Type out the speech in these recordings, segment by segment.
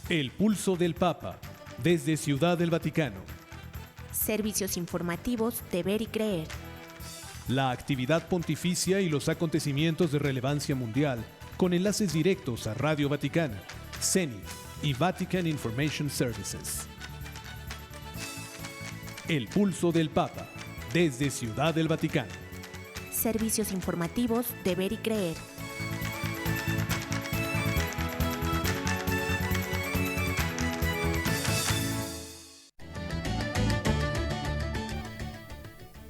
El pulso del Papa, desde Ciudad del Vaticano. Servicios informativos de Ver y Creer. La actividad pontificia y los acontecimientos de relevancia mundial, con enlaces directos a Radio Vaticana, CENI y Vatican Information Services. El pulso del Papa, desde Ciudad del Vaticano. Servicios informativos de Ver y Creer.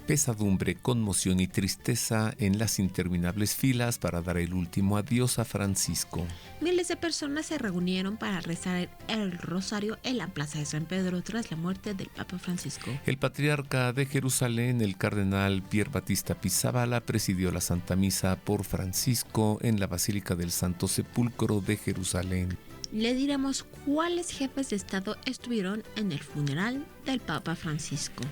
Pesadumbre, conmoción y tristeza en las interminables filas para dar el último adiós a Francisco. Miles de personas se reunieron para rezar el rosario en la plaza de San Pedro tras la muerte del Papa Francisco. El patriarca de Jerusalén, el cardenal Pier Battista Pizzaballa, presidió la Santa Misa por Francisco en la Basílica del Santo Sepulcro de Jerusalén. Le diremos cuáles jefes de Estado estuvieron en el funeral del Papa Francisco.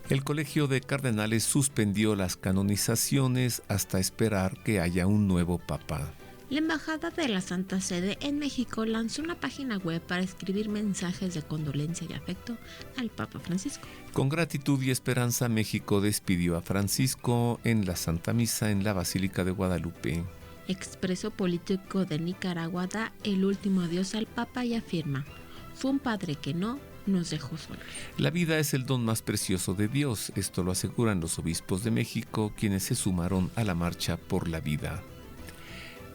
El Colegio de Cardenales suspendió las canonizaciones hasta esperar que haya un nuevo papa. La Embajada de la Santa Sede en México lanzó una página web para escribir mensajes de condolencia y afecto al Papa Francisco. Con gratitud y esperanza, México despidió a Francisco en la Santa Misa en la Basílica de Guadalupe. Expreso político de Nicaragua da el último adiós al Papa y afirma: fue un padre que no nos dejó solos. La vida es el don más precioso de Dios, esto lo aseguran los obispos de México, quienes se sumaron a la marcha por la vida.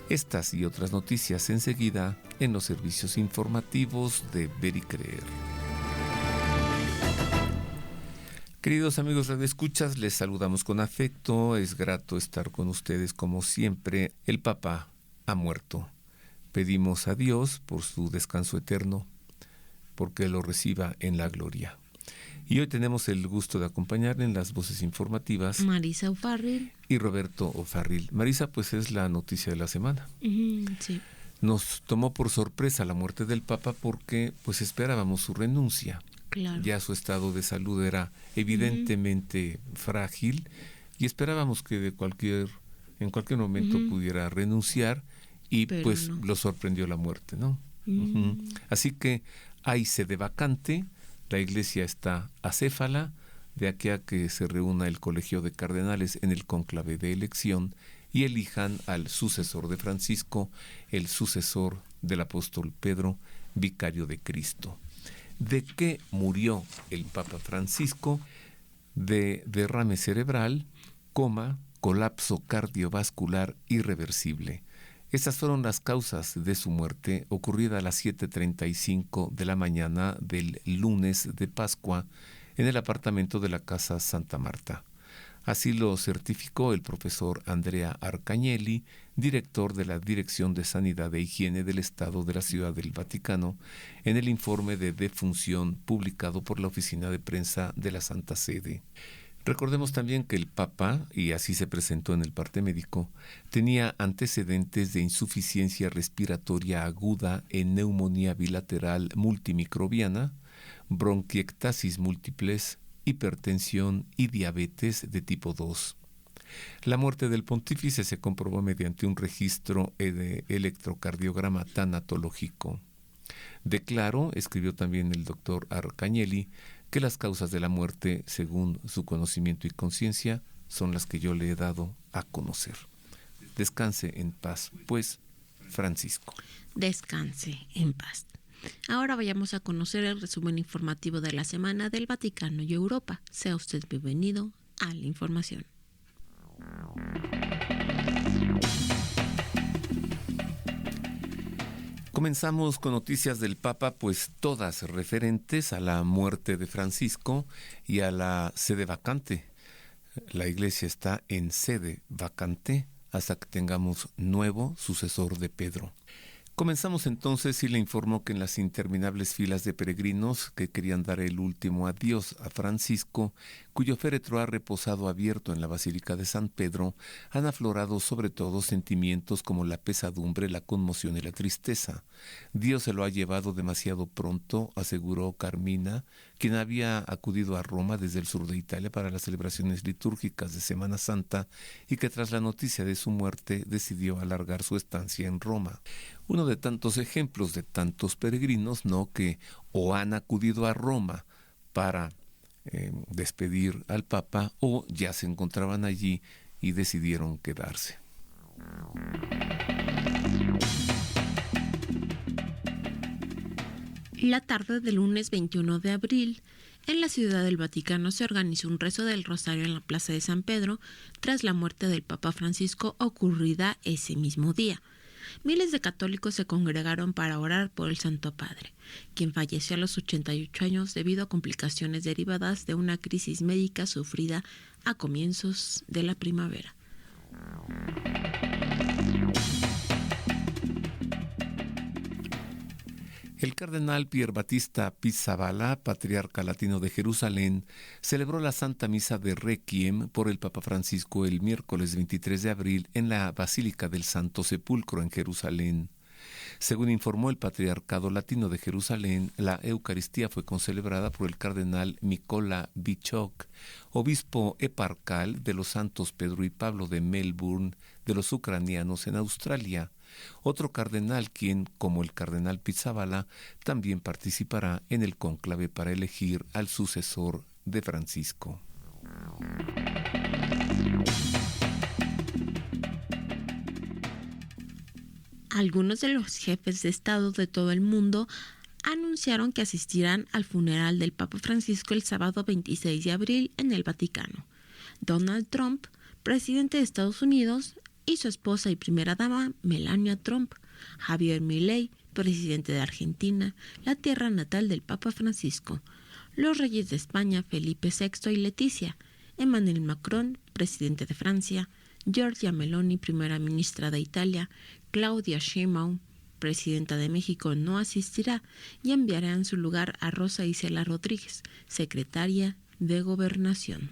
Estas y otras noticias enseguida en los servicios informativos de Ver y Creer. Queridos amigos radioescuchas, les saludamos con afecto, es grato estar con ustedes como siempre. El Papa ha muerto. Pedimos a Dios por su descanso eterno, porque lo reciba en la gloria. Y hoy tenemos el gusto de acompañarle en las voces informativas Marisa O'Farrill y Roberto O'Farrill. Marisa, pues es la noticia de la semana. Sí. Nos tomó por sorpresa la muerte del Papa porque pues esperábamos su renuncia. Claro. Ya su estado de salud era evidentemente frágil y esperábamos que en cualquier momento pudiera renunciar y pero pues no. lo sorprendió la muerte, ¿no? Así que hay sede vacante, la iglesia está acéfala, de aquí a que se reúna el Colegio de Cardenales en el cónclave de elección y elijan al sucesor de Francisco, el sucesor del apóstol Pedro, vicario de Cristo. ¿De qué murió el Papa Francisco? De derrame cerebral, coma, colapso cardiovascular irreversible. Estas fueron las causas de su muerte, ocurrida a las 7:35 de la mañana del lunes de Pascua en el apartamento de la Casa Santa Marta. Así lo certificó el profesor Andrea Arcagnelli, director de la Dirección de Sanidad e Higiene del Estado de la Ciudad del Vaticano, en el informe de defunción publicado por la Oficina de Prensa de la Santa Sede. Recordemos también que el Papa, y así se presentó en el parte médico, tenía antecedentes de insuficiencia respiratoria aguda en neumonía bilateral multimicrobiana, bronquiectasis múltiples, hipertensión y diabetes de tipo 2. La muerte del pontífice se comprobó mediante un registro de electrocardiograma tanatológico. Declaró, escribió también el doctor Arcagnelli, que las causas de la muerte, según su conocimiento y conciencia, son las que yo le he dado a conocer. Descanse en paz, pues, Francisco. Descanse en paz. Ahora vayamos a conocer el resumen informativo de la semana del Vaticano y Europa. Sea usted bienvenido a la información. Comenzamos con noticias del Papa, pues todas referentes a la muerte de Francisco y a la sede vacante. La iglesia está en sede vacante hasta que tengamos nuevo sucesor de Pedro. Comenzamos entonces y le informo que en las interminables filas de peregrinos que querían dar el último adiós a Francisco, cuyo féretro ha reposado abierto en la Basílica de San Pedro, han aflorado sobre todo sentimientos como la pesadumbre, la conmoción y la tristeza. Dios se lo ha llevado demasiado pronto, aseguró Carmina, quien había acudido a Roma desde el sur de Italia para las celebraciones litúrgicas de Semana Santa y que tras la noticia de su muerte decidió alargar su estancia en Roma. Uno de tantos ejemplos de tantos peregrinos, ¿no?, que o han acudido a Roma para despedir al Papa o ya se encontraban allí y decidieron quedarse. La tarde del lunes 21 de abril, en la Ciudad del Vaticano se organizó un rezo del Rosario en la Plaza de San Pedro tras la muerte del Papa Francisco ocurrida ese mismo día. Miles de católicos se congregaron para orar por el Santo Padre, quien falleció a los 88 años debido a complicaciones derivadas de una crisis médica sufrida a comienzos de la primavera. El cardenal Pier Battista Pizzaballa, patriarca latino de Jerusalén, celebró la Santa Misa de Requiem por el Papa Francisco el miércoles 23 de abril en la Basílica del Santo Sepulcro en Jerusalén. Según informó el Patriarcado Latino de Jerusalén, la Eucaristía fue concelebrada por el cardenal Mykola Bichok, obispo eparcal de los santos Pedro y Pablo de Melbourne, de los ucranianos en Australia. Otro cardenal quien, como el cardenal Pizzaballa, también participará en el cónclave para elegir al sucesor de Francisco. Algunos de los jefes de Estado de todo el mundo anunciaron que asistirán al funeral del Papa Francisco el sábado 26 de abril en el Vaticano. Donald Trump, presidente de Estados Unidos, y su esposa y primera dama, Melania Trump, Javier Milei, presidente de Argentina, la tierra natal del Papa Francisco, los reyes de España, Felipe VI y Leticia, Emmanuel Macron, presidente de Francia, Giorgia Meloni, primera ministra de Italia, Claudia Sheinbaum, presidenta de México, no asistirá y enviará en su lugar a Rosa Isela Rodríguez, secretaria de Gobernación.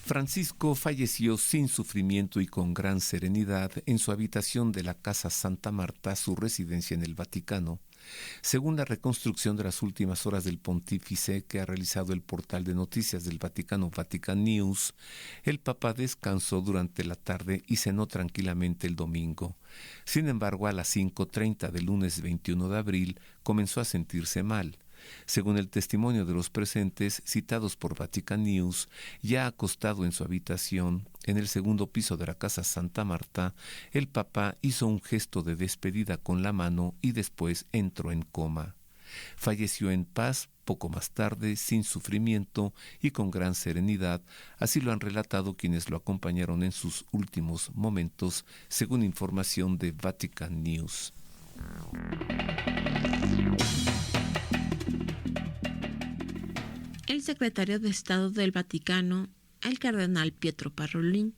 Francisco falleció sin sufrimiento y con gran serenidad en su habitación de la Casa Santa Marta, su residencia en el Vaticano. Según la reconstrucción de las últimas horas del pontífice que ha realizado el portal de noticias del Vaticano, Vatican News, el Papa descansó durante la tarde y cenó tranquilamente el domingo. Sin embargo, a las 5:30 del lunes 21 de abril comenzó a sentirse mal. Según el testimonio de los presentes, citados por Vatican News, ya acostado en su habitación, en el segundo piso de la Casa Santa Marta, el Papa hizo un gesto de despedida con la mano y después entró en coma. Falleció en paz poco más tarde, sin sufrimiento y con gran serenidad, así lo han relatado quienes lo acompañaron en sus últimos momentos, según información de Vatican News. El secretario de Estado del Vaticano, el cardenal Pietro Parolin,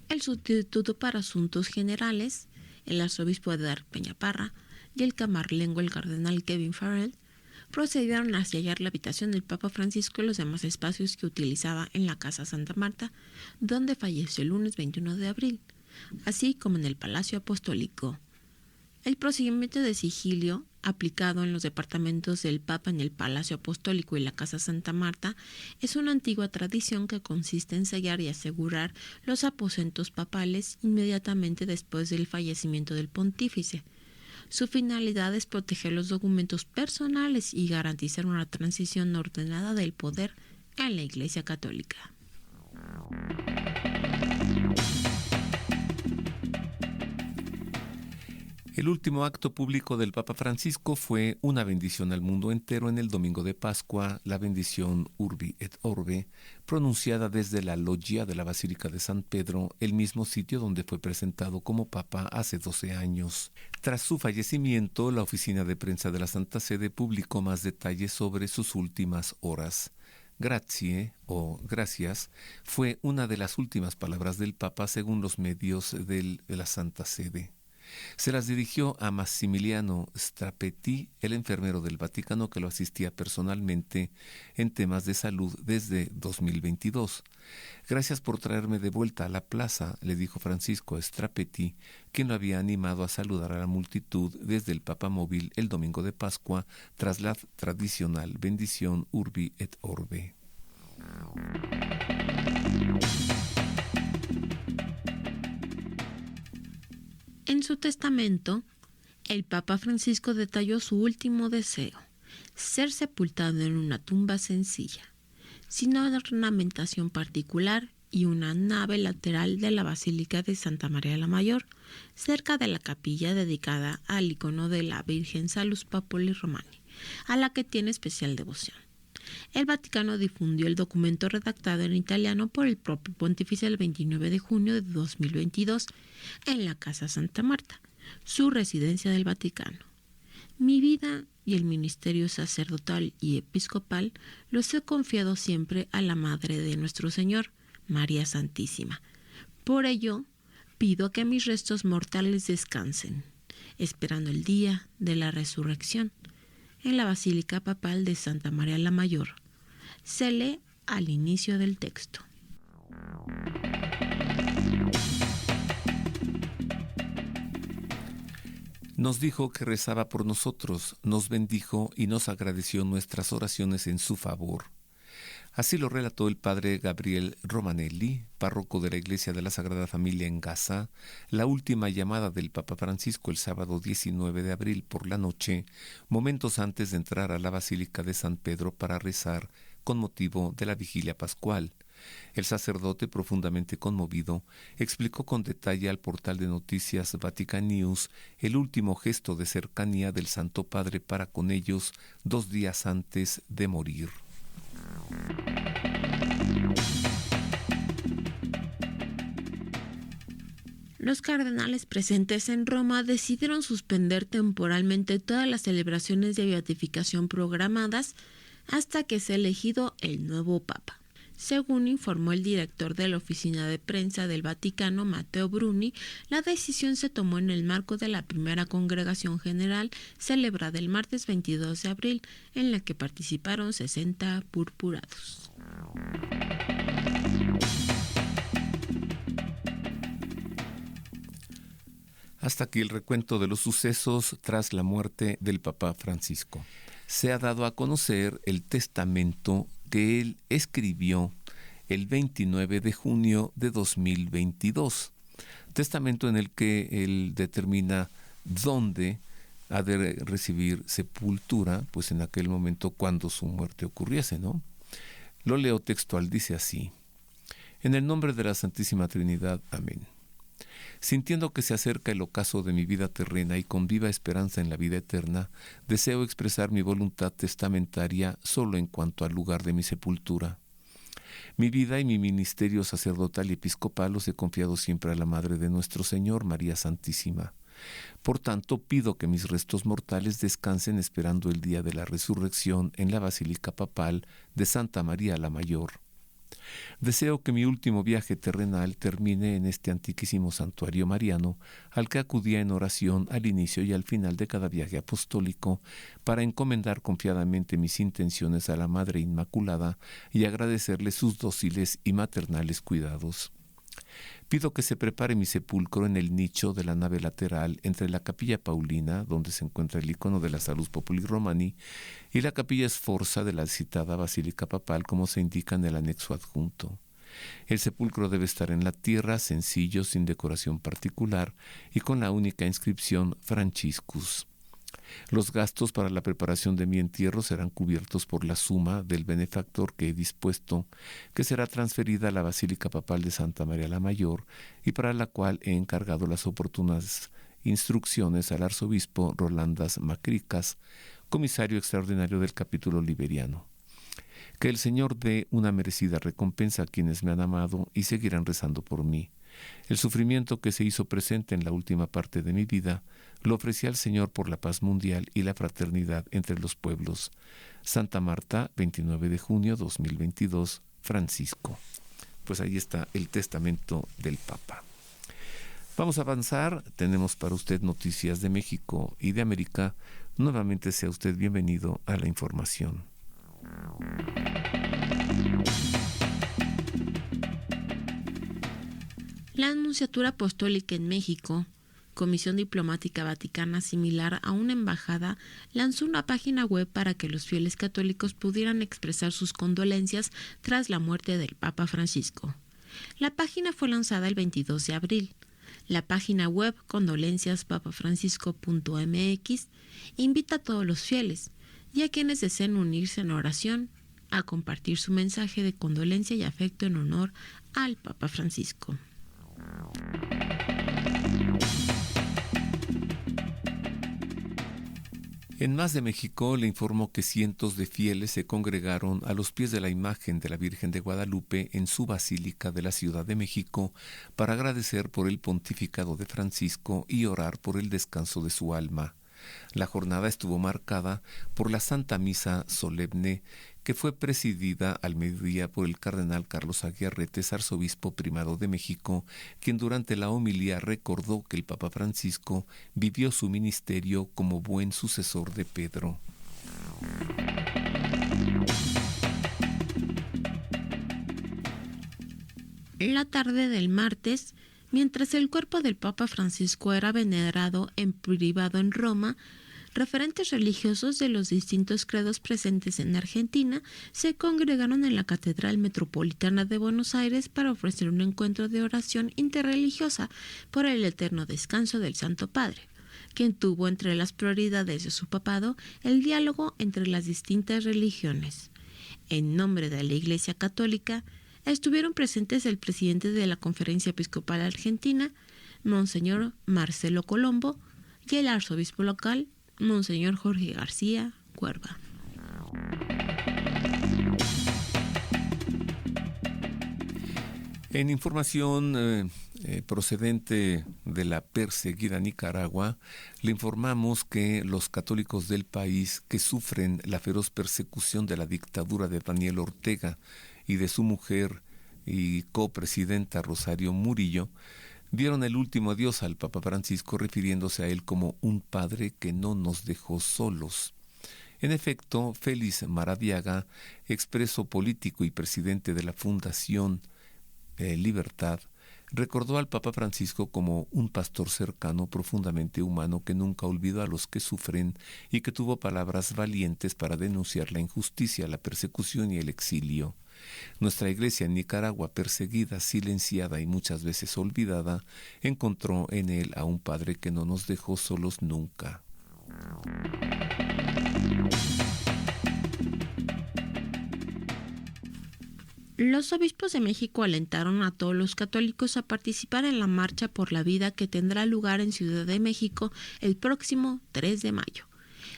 el sustituto para Asuntos Generales, el arzobispo Eduardo Peñaparra y el camarlengo, el cardenal Kevin Farrell, procedieron a sellar la habitación del Papa Francisco y los demás espacios que utilizaba en la Casa Santa Marta, donde falleció el lunes 21 de abril, así como en el Palacio Apostólico. El procedimiento de sigilio, aplicado en los departamentos del Papa en el Palacio Apostólico y la Casa Santa Marta, es una antigua tradición que consiste en sellar y asegurar los aposentos papales inmediatamente después del fallecimiento del pontífice. Su finalidad es proteger los documentos personales y garantizar una transición ordenada del poder en la Iglesia Católica. El último acto público del Papa Francisco fue una bendición al mundo entero en el domingo de Pascua, la bendición Urbi et Orbe, pronunciada desde la loggia de la Basílica de San Pedro, el mismo sitio donde fue presentado como Papa hace 12 años. Tras su fallecimiento, la oficina de prensa de la Santa Sede publicó más detalles sobre sus últimas horas. Grazie o gracias fue una de las últimas palabras del Papa según los medios de la Santa Sede. Se las dirigió a Massimiliano Strapetti, el enfermero del Vaticano que lo asistía personalmente en temas de salud desde 2022. Gracias por traerme de vuelta a la plaza, le dijo Francisco a Strapetti, quien lo había animado a saludar a la multitud desde el Papamóvil el domingo de Pascua tras la tradicional bendición Urbi et Orbe. En su testamento, el Papa Francisco detalló su último deseo: ser sepultado en una tumba sencilla, sin ornamentación particular, y una nave lateral de la Basílica de Santa María la Mayor, cerca de la capilla dedicada al icono de la Virgen Salus Populi Romani, a la que tiene especial devoción. El Vaticano difundió el documento redactado en italiano por el propio pontífice el 29 de junio de 2022 en la Casa Santa Marta, su residencia del Vaticano. Mi vida y el ministerio sacerdotal y episcopal los he confiado siempre a la Madre de nuestro Señor, María Santísima. Por ello, pido que mis restos mortales descansen, esperando el día de la resurrección, en la Basílica Papal de Santa María la Mayor. Se lee al inicio del texto. Nos dijo que rezaba por nosotros, nos bendijo y nos agradeció nuestras oraciones en su favor. Así lo relató el padre Gabriel Romanelli, párroco de la Iglesia de la Sagrada Familia en Gaza, la última llamada del Papa Francisco el sábado 19 de abril por la noche, momentos antes de entrar a la Basílica de San Pedro para rezar con motivo de la vigilia pascual. El sacerdote, profundamente conmovido, explicó con detalle al portal de noticias Vatican News el último gesto de cercanía del Santo Padre para con ellos 2 días antes de morir. Los cardenales presentes en Roma decidieron suspender temporalmente todas las celebraciones de beatificación programadas hasta que sea elegido el nuevo Papa. Según informó el director de la oficina de prensa del Vaticano, Matteo Bruni, la decisión se tomó en el marco de la primera congregación general celebrada el martes 22 de abril, en la que participaron 60 purpurados. Hasta aquí el recuento de los sucesos tras la muerte del Papa Francisco. Se ha dado a conocer el testamento que él escribió el 29 de junio de 2022. Testamento en el que él determina dónde ha de recibir sepultura, pues en aquel momento cuando su muerte ocurriese, ¿no? Lo leo textual, dice así: en el nombre de la Santísima Trinidad, amén. Sintiendo que se acerca el ocaso de mi vida terrena y con viva esperanza en la vida eterna, deseo expresar mi voluntad testamentaria solo en cuanto al lugar de mi sepultura. Mi vida y mi ministerio sacerdotal y episcopal los he confiado siempre a la Madre de nuestro Señor, María Santísima. Por tanto, pido que mis restos mortales descansen esperando el día de la resurrección en la Basílica Papal de Santa María la Mayor. Deseo que mi último viaje terrenal termine en este antiquísimo santuario mariano al que acudía en oración al inicio y al final de cada viaje apostólico para encomendar confiadamente mis intenciones a la Madre Inmaculada y agradecerle sus dóciles y maternales cuidados. Pido que se prepare mi sepulcro en el nicho de la nave lateral entre la Capilla Paulina, donde se encuentra el icono de la Salus Populi Romani, y la Capilla Sforza de la citada Basílica Papal, como se indica en el anexo adjunto. El sepulcro debe estar en la tierra, sencillo, sin decoración particular, y con la única inscripción Franciscus. Los gastos para la preparación de mi entierro serán cubiertos por la suma del benefactor que he dispuesto, que será transferida a la Basílica Papal de Santa María la Mayor y para la cual he encargado las oportunas instrucciones al arzobispo Rolandas Macricas, comisario extraordinario del capítulo liberiano. Que el Señor dé una merecida recompensa a quienes me han amado y seguirán rezando por mí. El sufrimiento que se hizo presente en la última parte de mi vida lo ofrecí al Señor por la paz mundial y la fraternidad entre los pueblos. Santa Marta, 29 de junio 2022, Francisco. Pues ahí está el testamento del Papa. Vamos a avanzar. Tenemos para usted noticias de México y de América. Nuevamente sea usted bienvenido a la información. La Nunciatura Apostólica en México, Comisión Diplomática Vaticana similar a una embajada, lanzó una página web para que los fieles católicos pudieran expresar sus condolencias tras la muerte del Papa Francisco. La página fue lanzada el 22 de abril. La página web condolenciaspapafrancisco.mx invita a todos los fieles y a quienes deseen unirse en oración a compartir su mensaje de condolencia y afecto en honor al Papa Francisco. En Más de México le informó que cientos de fieles se congregaron a los pies de la imagen de la Virgen de Guadalupe en su basílica de la Ciudad de México para agradecer por el pontificado de Francisco y orar por el descanso de su alma. La jornada estuvo marcada por la Santa Misa Solemne, que fue presidida al mediodía por el cardenal Carlos Aguiarretes, arzobispo primado de México, quien durante la homilía recordó que el Papa Francisco vivió su ministerio como buen sucesor de Pedro. La tarde del martes, mientras el cuerpo del Papa Francisco era venerado en privado en Roma, referentes religiosos de los distintos credos presentes en Argentina se congregaron en la Catedral Metropolitana de Buenos Aires para ofrecer un encuentro de oración interreligiosa por el eterno descanso del Santo Padre, quien tuvo entre las prioridades de su papado el diálogo entre las distintas religiones. En nombre de la Iglesia Católica, estuvieron presentes el presidente de la Conferencia Episcopal Argentina, Monseñor Marcelo Colombo, y el arzobispo local, Monseñor Jorge García Cuerva. En información procedente de la perseguida Nicaragua, le informamos que los católicos del país que sufren la feroz persecución de la dictadura de Daniel Ortega y de su mujer y copresidenta Rosario Murillo, dieron el último adiós al Papa Francisco, refiriéndose a él como un padre que no nos dejó solos. En efecto, Félix Maradiaga, expreso político y presidente de la Fundación Libertad, recordó al Papa Francisco como un pastor cercano, profundamente humano, que nunca olvidó a los que sufren y que tuvo palabras valientes para denunciar la injusticia, la persecución y el exilio. Nuestra iglesia en Nicaragua, perseguida, silenciada y muchas veces olvidada, encontró en él a un padre que no nos dejó solos nunca. Los obispos de México alentaron a todos los católicos a participar en la Marcha por la Vida que tendrá lugar en Ciudad de México el próximo 3 de mayo.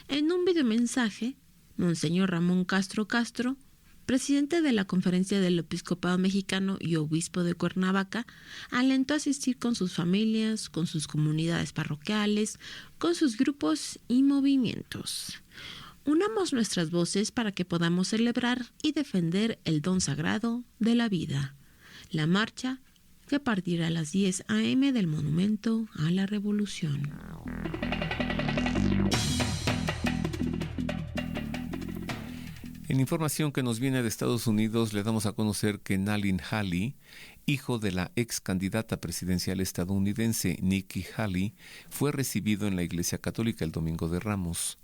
En un videomensaje, Monseñor Ramón Castro Castro, presidente de la Conferencia del Episcopado Mexicano y obispo de Cuernavaca, alentó a asistir con sus familias, con sus comunidades parroquiales, con sus grupos y movimientos. Unamos nuestras voces para que podamos celebrar y defender el don sagrado de la vida. La marcha, que partirá a las 10 a.m. del Monumento a la Revolución. En información que nos viene de Estados Unidos, le damos a conocer que Nalin Haley, hijo de la ex candidata presidencial estadounidense Nikki Haley, fue recibido en la Iglesia Católica el Domingo de Ramos.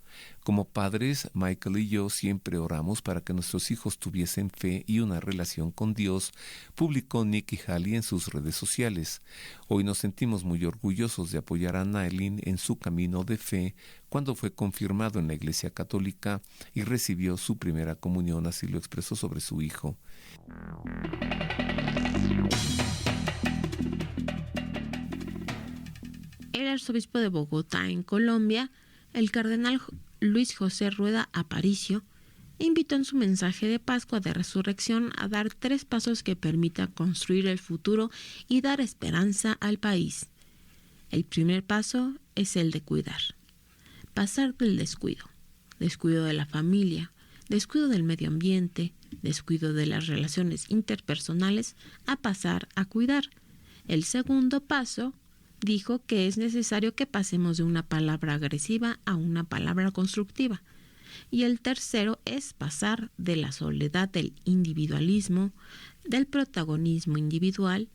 Como padres, Michael y yo siempre oramos para que nuestros hijos tuviesen fe y una relación con Dios, publicó Nikki Haley en sus redes sociales. Hoy nos sentimos muy orgullosos de apoyar a Nalin en su camino de fe cuando fue confirmado en la Iglesia Católica y recibió su primera comunión, así lo expresó sobre su hijo. El arzobispo de Bogotá, en Colombia, el cardenal Luis José Rueda Aparicio, invitó en su mensaje de Pascua de Resurrección a dar 3 pasos que permitan construir el futuro y dar esperanza al país. El primer paso es el de cuidar. Pasar del descuido de la familia, descuido del medio ambiente, descuido de las relaciones interpersonales, a pasar a cuidar. El segundo paso, dijo que es necesario que pasemos de una palabra agresiva a una palabra constructiva. Y el tercero es pasar de la soledad del individualismo, del protagonismo individual,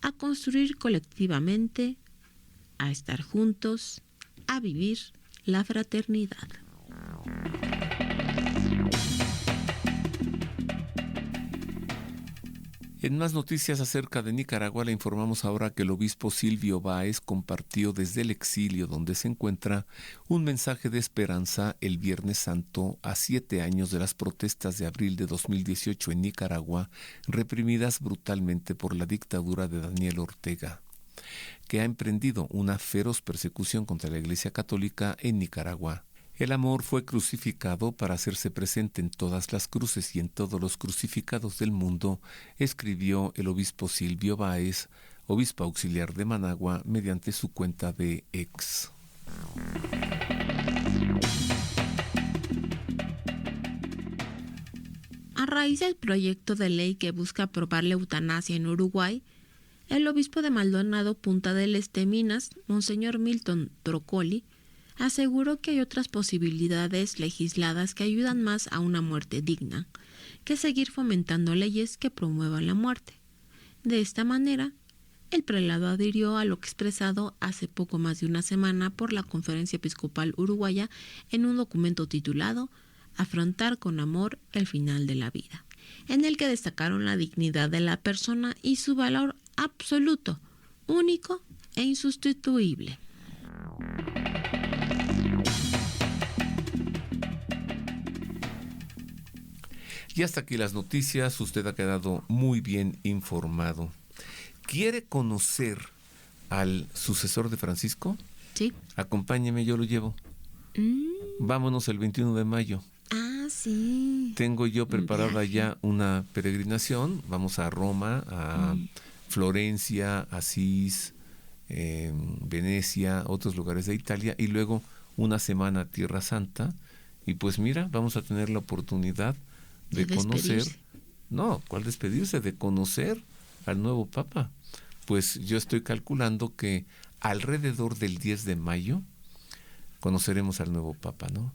a construir colectivamente, a estar juntos, a vivir la fraternidad. En más noticias acerca de Nicaragua, le informamos ahora que el obispo Silvio Báez compartió desde el exilio donde se encuentra un mensaje de esperanza el Viernes Santo a 7 años de las protestas de abril de 2018 en Nicaragua, reprimidas brutalmente por la dictadura de Daniel Ortega, que ha emprendido una feroz persecución contra la Iglesia Católica en Nicaragua. El amor fue crucificado para hacerse presente en todas las cruces y en todos los crucificados del mundo, escribió el obispo Silvio Báez, obispo auxiliar de Managua, mediante su cuenta de X. A raíz del proyecto de ley que busca aprobar la eutanasia en Uruguay, el obispo de Maldonado, Punta del Este, Minas, Monseñor Milton Trocoli, aseguró que hay otras posibilidades legisladas que ayudan más a una muerte digna, que seguir fomentando leyes que promuevan la muerte. De esta manera, el prelado adhirió a lo expresado hace poco más de una semana por la Conferencia Episcopal Uruguaya en un documento titulado Afrontar con amor el final de la vida, en el que destacaron la dignidad de la persona y su valor absoluto, único e insustituible. Y hasta aquí las noticias, usted ha quedado muy bien informado. ¿Quiere conocer al sucesor de Francisco? Sí. Acompáñeme, yo lo llevo. Vámonos el 21 de mayo. Ah, sí. Tengo yo preparada ya una peregrinación. Vamos a Roma, a Florencia, Asís, Venecia, otros lugares de Italia, y luego una semana a Tierra Santa. Y pues mira, vamos a tener la oportunidad de conocer, no, ¿cuál despedirse? De conocer al nuevo Papa. Pues yo estoy calculando que alrededor del 10 de mayo conoceremos al nuevo Papa, ¿no?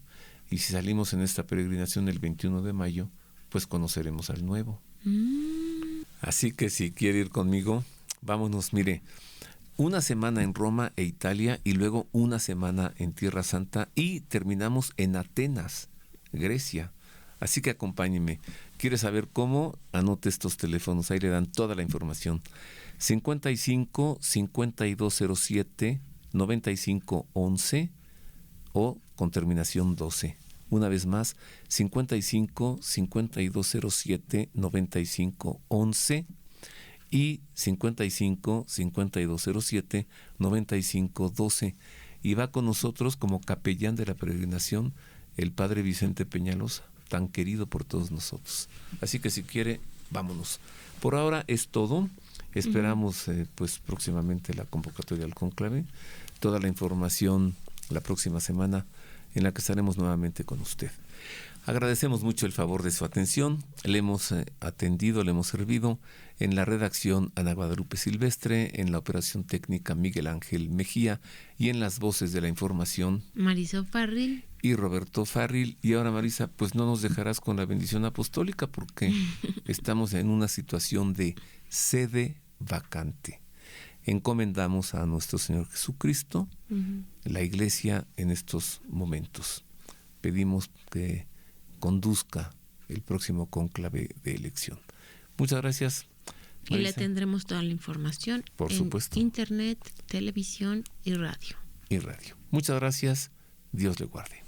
Y si salimos en esta peregrinación el 21 de mayo, pues conoceremos al nuevo. Así que si quiere ir conmigo, vámonos, mire, una semana en Roma e Italia y luego una semana en Tierra Santa y terminamos en Atenas, Grecia. Así que acompáñenme. ¿Quiere saber cómo? Anote estos teléfonos, ahí le dan toda la información. 55 5207 9511 o con terminación 12. Una vez más, 55 5207 9511 y 55 5207 9512. Y va con nosotros como capellán de la peregrinación el padre Vicente Peñalosa, tan querido por todos nosotros. Así que si quiere, vámonos. Por ahora es todo. Esperamos pues próximamente la convocatoria al cónclave. Toda la información la próxima semana en la que estaremos nuevamente con usted. Agradecemos mucho el favor de su atención. Le hemos atendido, le hemos servido en la redacción Ana Guadalupe Silvestre, en la operación técnica Miguel Ángel Mejía y en las voces de la información Marisa Farril y Roberto Farril. Y ahora, Marisa, pues no nos dejarás con la bendición apostólica porque estamos en una situación de sede vacante. Encomendamos a nuestro Señor Jesucristo la Iglesia en estos momentos. Pedimos que conduzca el próximo cónclave de elección. Muchas gracias, Marisa. Y le tendremos toda la información por supuesto, internet, televisión y radio. Muchas gracias. Dios le guarde.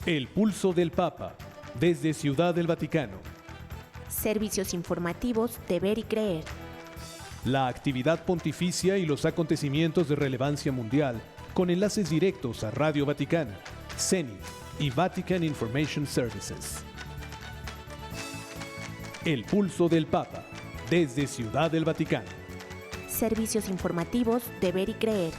El pulso del Papa, desde Ciudad del Vaticano. Servicios informativos de Ver y Creer. La actividad pontificia y los acontecimientos de relevancia mundial, con enlaces directos a Radio Vaticana, Zenith y Vatican Information Services. El pulso del Papa, desde Ciudad del Vaticano. Servicios informativos de Ver y Creer.